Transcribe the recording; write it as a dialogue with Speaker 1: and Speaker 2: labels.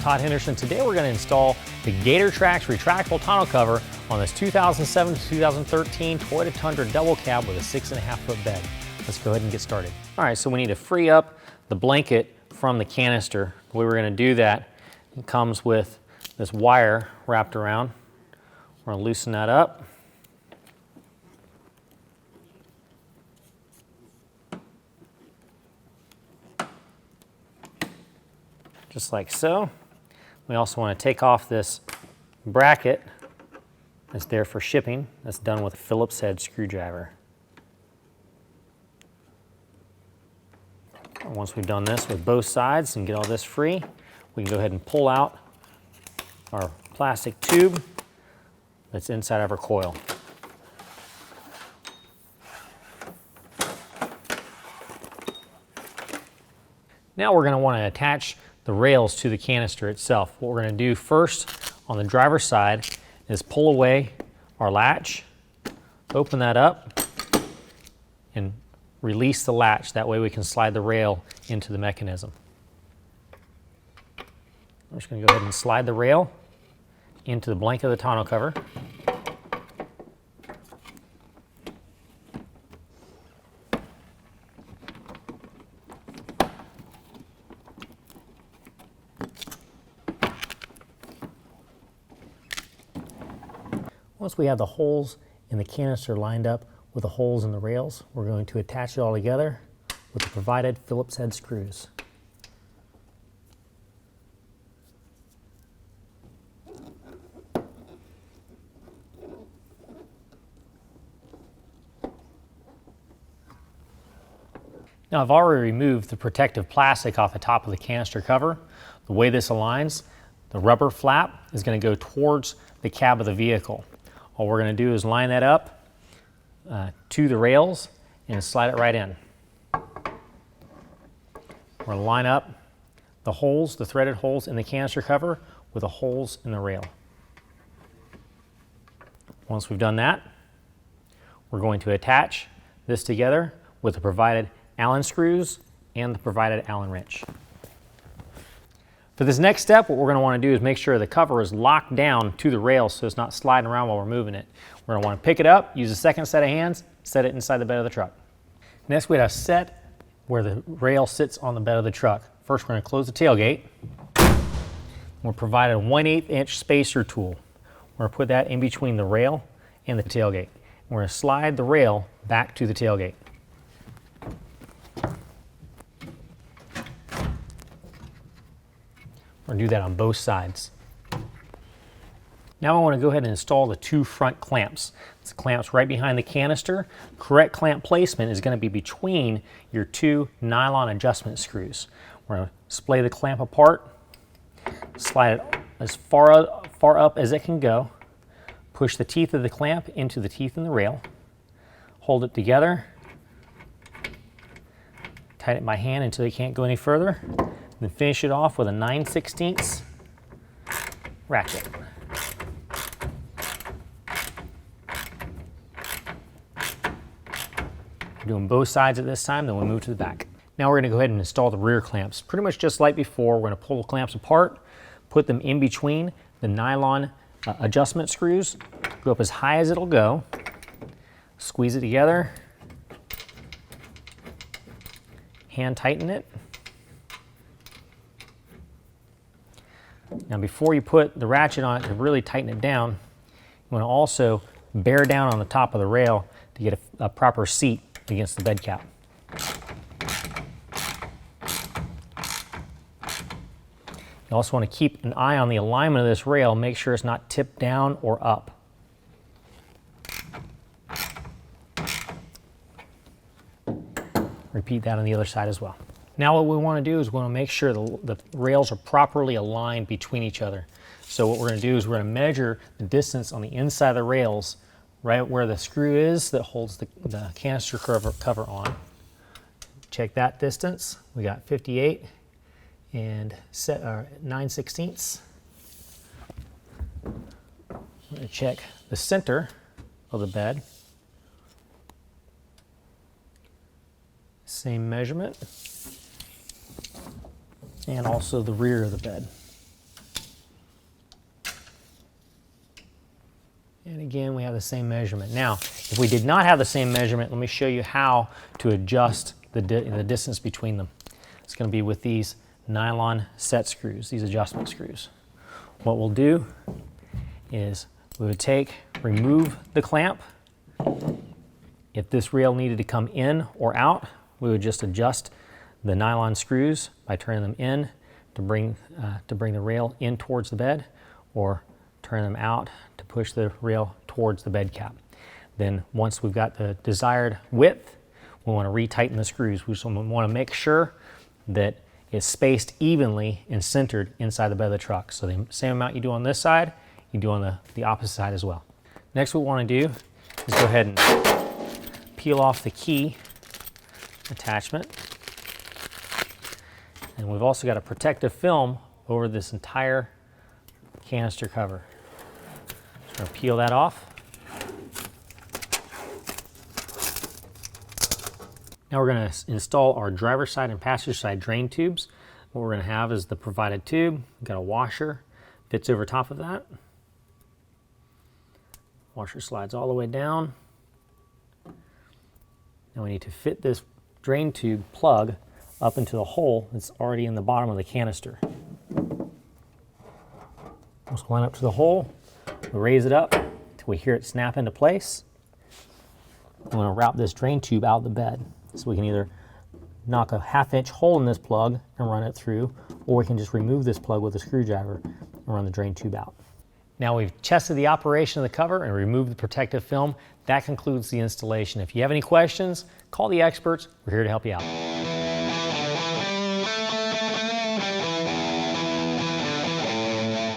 Speaker 1: Todd Henderson. Today we're going to install the GatorTrax retractable tonneau cover on this 2007 to 2013 Toyota Tundra double cab with a 6.5 foot bed. Let's go ahead and get started. All right, so we need to free up the blanket from the canister. The way we're going to do that, it comes with this wire wrapped around. We're going to loosen that up. Just like so. We also want to take off this bracket that's there for shipping. That's done with a Phillips head screwdriver. Once we've done this with both sides and get all this free, we can go ahead and pull out our plastic tube that's inside of our coil. Now we're going to want to attach the rails to the canister itself. What we're going to do first on the driver's side is pull away our latch, open that up, and release the latch. That way we can slide the rail into the mechanism. I'm just going to go ahead and slide the rail into the blanket of the tonneau cover. Once we have the holes in the canister lined up with the holes in the rails, we're going to attach it all together with the provided Phillips head screws. Now I've already removed the protective plastic off the top of the canister cover. The way this aligns, the rubber flap is going to go towards the cab of the vehicle. All we're going to do is line that up to the rails and slide it right in. We're going to line up the holes, the threaded holes in the canister cover with the holes in the rail. Once we've done that, we're going to attach this together with the provided Allen screws and the provided Allen wrench. For this next step, what we're going to want to do is make sure the cover is locked down to the rail so it's not sliding around while we're moving it. We're going to want to pick it up, use a second set of hands, set it inside the bed of the truck. Next, we have set where the rail sits on the bed of the truck. First, we're going to close the tailgate. We're provided a 1/8 inch spacer tool. We're going to put that in between the rail and the tailgate. We're going to slide the rail back to the tailgate. We're going to do that on both sides. Now I want to go ahead and install the two front clamps. It's clamps right behind the canister. Correct clamp placement is going to be between your two nylon adjustment screws. We're going to splay the clamp apart, slide it as far up as it can go, push the teeth of the clamp into the teeth in the rail, hold it together, tighten it by hand until you can't go any further. Then finish it off with a 9/16 ratchet. We're doing both sides at this time, then we'll move to the back. Now we're going to go ahead and install the rear clamps. Pretty much just like before, we're going to pull the clamps apart, put them in between the nylon adjustment screws, go up as high as it'll go, squeeze it together, hand tighten it. Now before you put the ratchet on it to really tighten it down, you want to also bear down on the top of the rail to get a proper seat against the bed cap. You also want to keep an eye on the alignment of this rail, make sure it's not tipped down or up. Repeat that on the other side as well. Now what we want to do is we want to make sure the rails are properly aligned between each other. So what we're going to do is we're going to measure the distance on the inside of the rails right where the screw is that holds the canister cover on. Check that distance. We got 58 and 9/16. I'm going to check the center of the bed. Same measurement. And also the rear of the bed. And again, we have the same measurement. Now, if we did not have the same measurement, let me show you how to adjust the distance between them. It's going to be with these nylon set screws, these adjustment screws. What we'll do is we would remove the clamp. If this rail needed to come in or out, we would just adjust the nylon screws by turning them in to bring the rail in towards the bed, or turn them out to push the rail towards the bed cap. Then once we've got the desired width, we want to retighten the screws. We just want to make sure that it's spaced evenly and centered inside the bed of the truck. So the same amount you do on this side, you do on the opposite side as well. Next, what we want to do is go ahead and peel off the key attachment. And we've also got a protective film over this entire canister cover. So we're going to peel that off. Now we're going to install our driver's side and passenger side drain tubes. What we're going to have is the provided tube. We've got a washer, fits over top of that. Washer slides all the way down. Now we need to fit this drain tube plug up into the hole that's already in the bottom of the canister. Let's line up to the hole, we'll raise it up until we hear it snap into place. I'm going to route this drain tube out of the bed. So we can either knock a 1/2 inch hole in this plug and run it through, or we can just remove this plug with a screwdriver and run the drain tube out. Now we've tested the operation of the cover and removed the protective film. That concludes the installation. If you have any questions, call the experts. We're here to help you out.